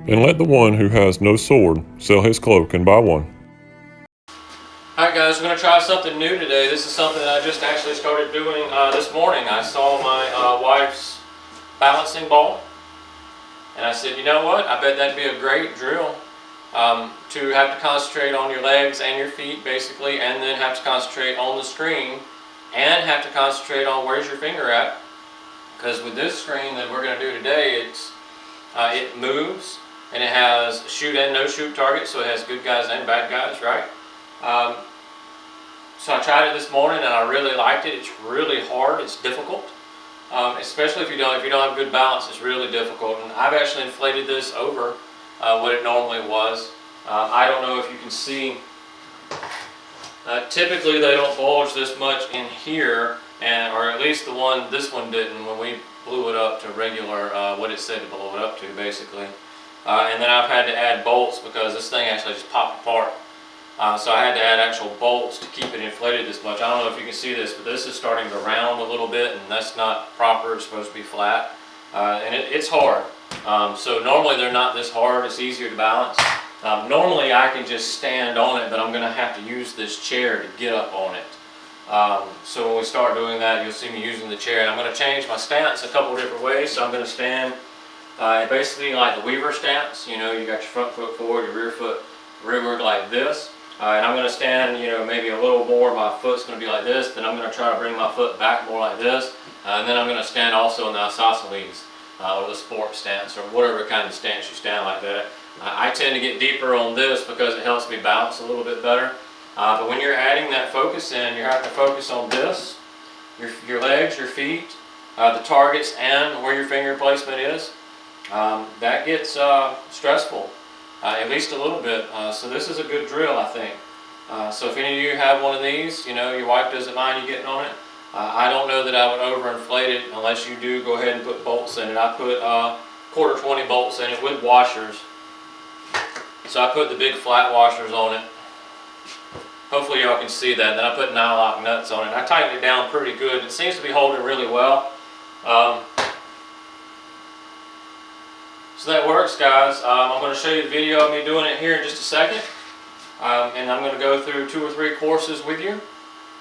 and let the one who has no sword sell his cloak and buy one. Alright guys, we're going to try something new today. This is something that I just actually started doing this morning. I saw my wife's balancing ball, and I said, you know what, I bet that'd be a great drill to have to concentrate on your legs and your feet basically, and then have to concentrate on the screen and have to concentrate on where's your finger at. Because with this screen that we're going to do today, it moves and it has shoot and no shoot targets, so it has good guys and bad guys, right? So I tried it this morning and I really liked it. It's really hard, it's difficult, especially if you don't have good balance. It's really difficult, and I've actually inflated this over what it normally was. I don't know if you can see. Typically they don't bulge this much in here, or at least this one didn't when we blew it up to regular, what it said to blow it up to basically. And then I've had to add bolts because this thing actually just popped apart. So I had to add actual bolts to keep it inflated this much. I don't know if you can see this, but this is starting to round a little bit, and that's not proper. It's supposed to be flat, and it's hard. So normally they're not this hard. It's easier to balance. Normally I can just stand on it, but I'm going to have to use this chair to get up on it. So when we start doing that, you'll see me using the chair. And I'm going to change my stance a couple of different ways. So I'm going to stand basically like the Weaver stance. You know, you got your front foot forward, your rear foot rearward like this. And I'm going to stand, you know, maybe a little more. My foot's going to be like this. Then I'm going to try to bring my foot back more like this. And then I'm going to stand also in the isosceles, or the sport stance, or whatever kind of stance you stand like that. I tend to get deeper on this because it helps me balance a little bit better. But when you're adding that focus in, you have to focus on this, your legs, your feet, the targets, and where your finger placement is. That gets stressful. At least a little bit. So this is a good drill, I think. So if any of you have one of these, you know, your wife doesn't mind you getting on it. I don't know that I would overinflate it unless you do go ahead and put bolts in it. I put quarter 20 bolts in it with washers. So I put the big flat washers on it. Hopefully y'all can see that. Then I put nylock nuts on it. I tightened it down pretty good. It seems to be holding really well. So that works, guys. I'm going to show you the video of me doing it here in just a second. And I'm going to go through 2 or 3 courses with you.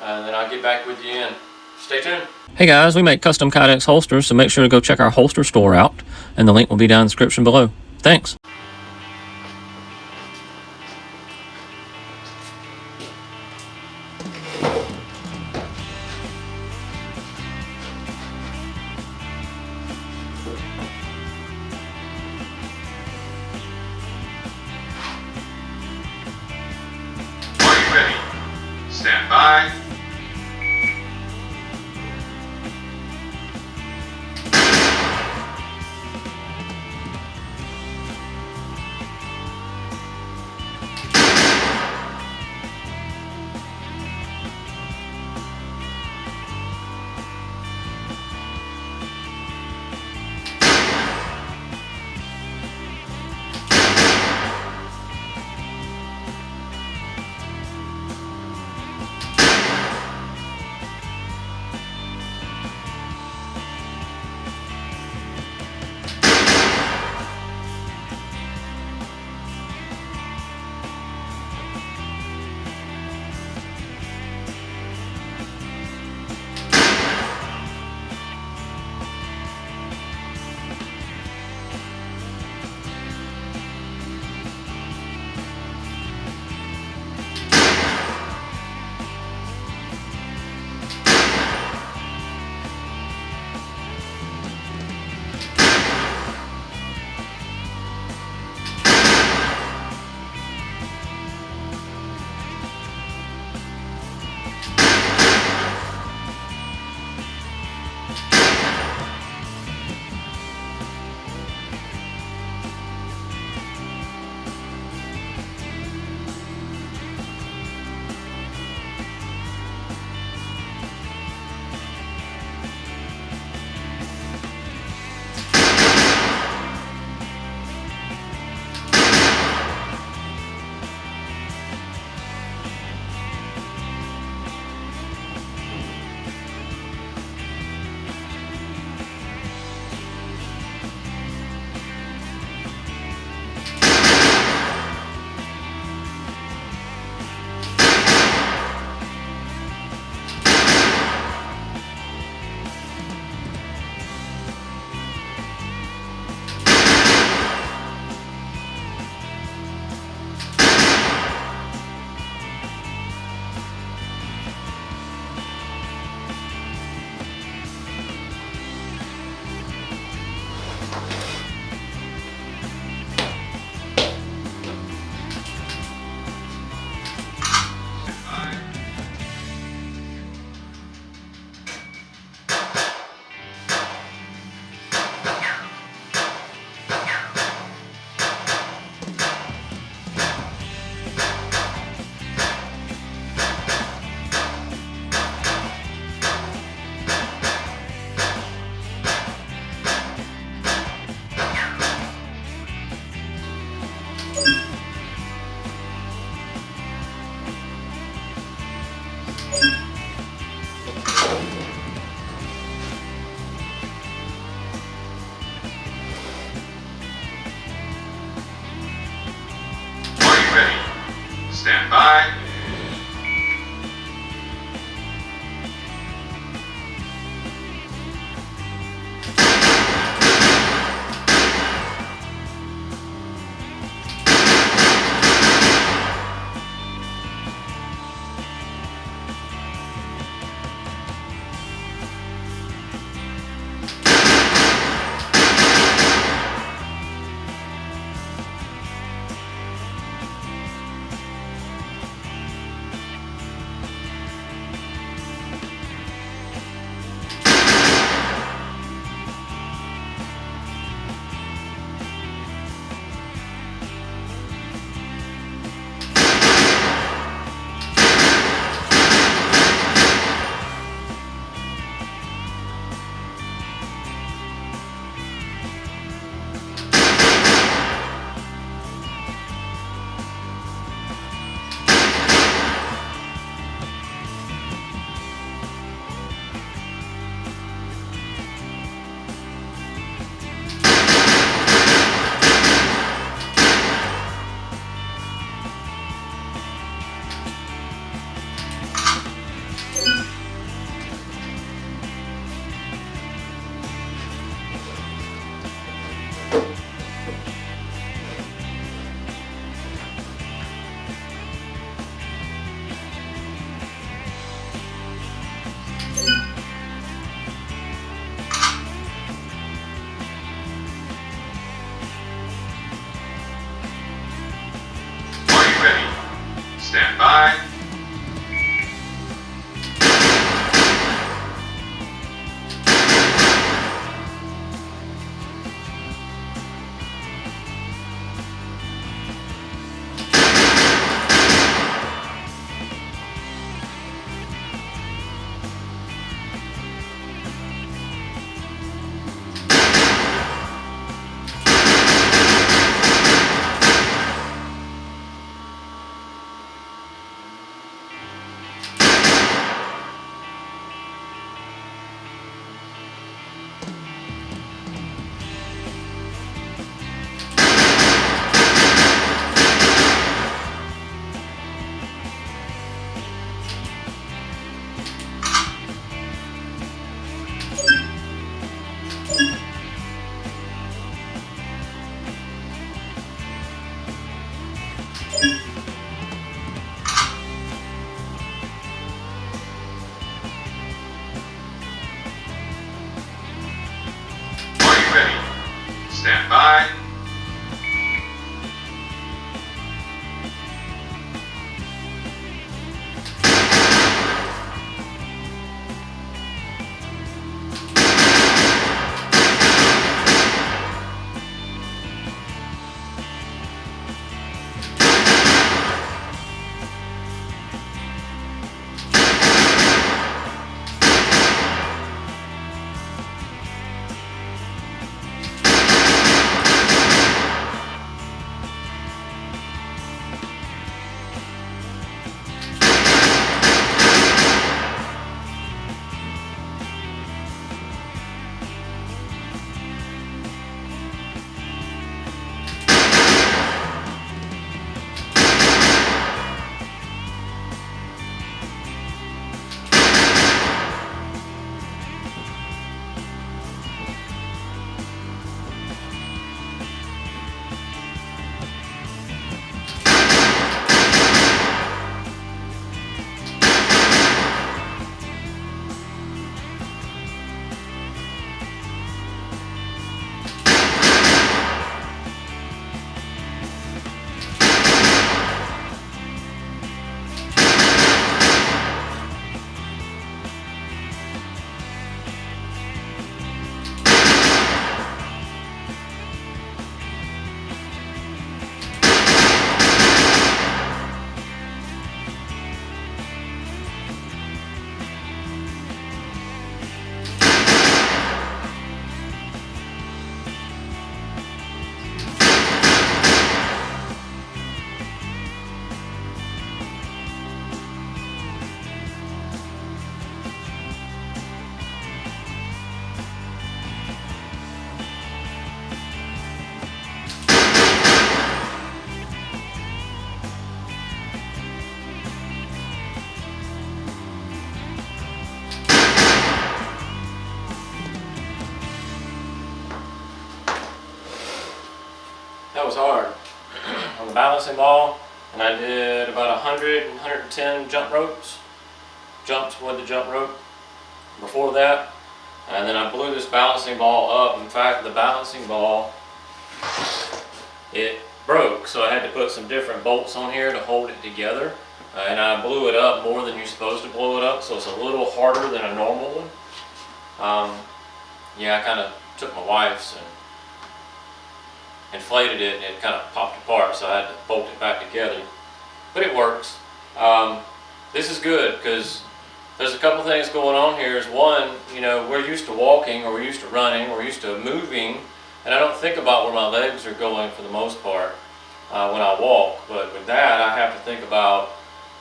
And then I'll get back with you in. Stay tuned. Hey guys, we make custom Kydex holsters, so make sure to go check our holster store out. And the link will be down in the description below. Thanks. Ready. Stand by. Stand by. That was hard. On the balancing ball, and I did about 100 and 110 jump ropes. Jumped with the jump rope before that. And then I blew this balancing ball up. In fact, the balancing ball, it broke, so I had to put some different bolts on here to hold it together. And I blew it up more than you're supposed to blow it up, so it's a little harder than a normal one. Yeah, I kind of took my wife's and inflated it, and it kind of popped apart, so I had to bolt it back together. But it works. This is good because there's a couple things going on here. Is one, you know, we're used to walking, or we're used to running, or we're used to moving, and I don't think about where my legs are going for the most part when I walk. But with that, I have to think about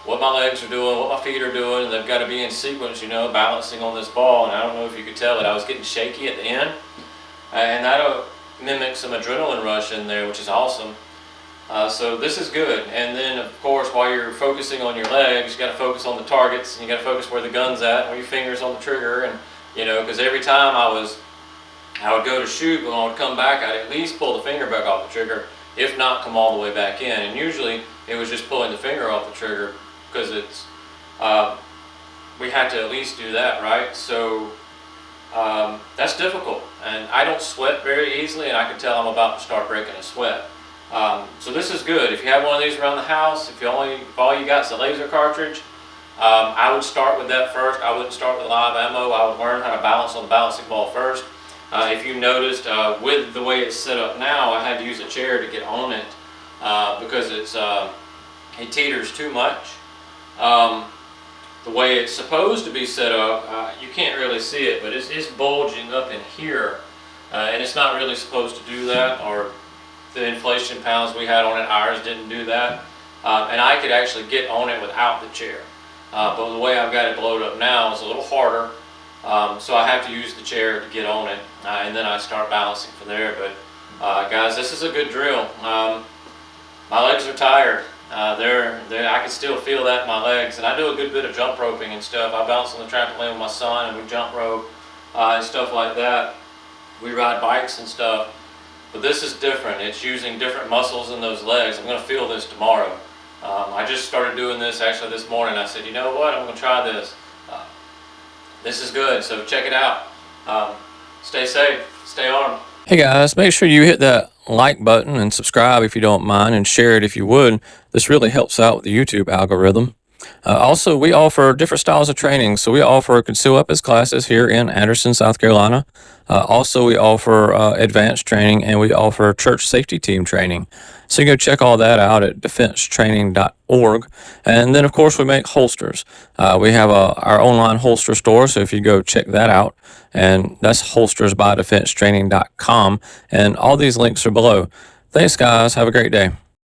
what my legs are doing, what my feet are doing, and they've got to be in sequence, you know, balancing on this ball. And I don't know if you could tell it, I was getting shaky at the end, and that'll mimic some adrenaline rush in there, which is awesome. So this is good. And then of course, while you're focusing on your legs, you got to focus on the targets, and you got to focus where the gun's at, where your fingers on the trigger, and you know, because every time I would go to shoot, when I would come back, I'd at least pull the finger back off the trigger, if not come all the way back in. And usually it was just pulling the finger off the trigger, because it's we had to at least do that, right? So that's difficult, and I don't sweat very easily, and I can tell I'm about to start breaking a sweat. So this is good. If you have one of these around the house, if all you got is a laser cartridge, I would start with that first. I wouldn't start with live ammo. I would learn how to balance on the balancing ball first. If you noticed, with the way it's set up now, I had to use a chair to get on it because it teeters too much. The way it's supposed to be set up, you can't really see it, but it's bulging up in here, and it's not really supposed to do that, or the inflation pounds we had on it, ours didn't do that. And I could actually get on it without the chair. But the way I've got it blowed up now is a little harder, so I have to use the chair to get on it, and then I start balancing from there. But guys, this is a good drill. My legs are tired. I can still feel that in my legs, and I do a good bit of jump roping and stuff. I bounce on the trampoline with my son, and we jump rope and stuff like that. We ride bikes and stuff, but this is different. It's using different muscles in those legs. I'm going to feel this tomorrow. I just started doing this actually this morning. I said, you know what, I'm going to try this. This is good, so check it out. Stay safe, stay armed. Hey guys, make sure you hit that like button and subscribe if you don't mind, and share it if you would. This really helps out with the YouTube algorithm. Also, we offer different styles of training. So we offer concealed weapons classes here in Anderson, South Carolina. Also, we offer advanced training, and we offer church safety team training. So you can go check all that out at defensetraining.org. And then, of course, we make holsters. We have our online holster store, so if you go check that out, and that's holstersbydefensetraining.com. And all these links are below. Thanks, guys. Have a great day.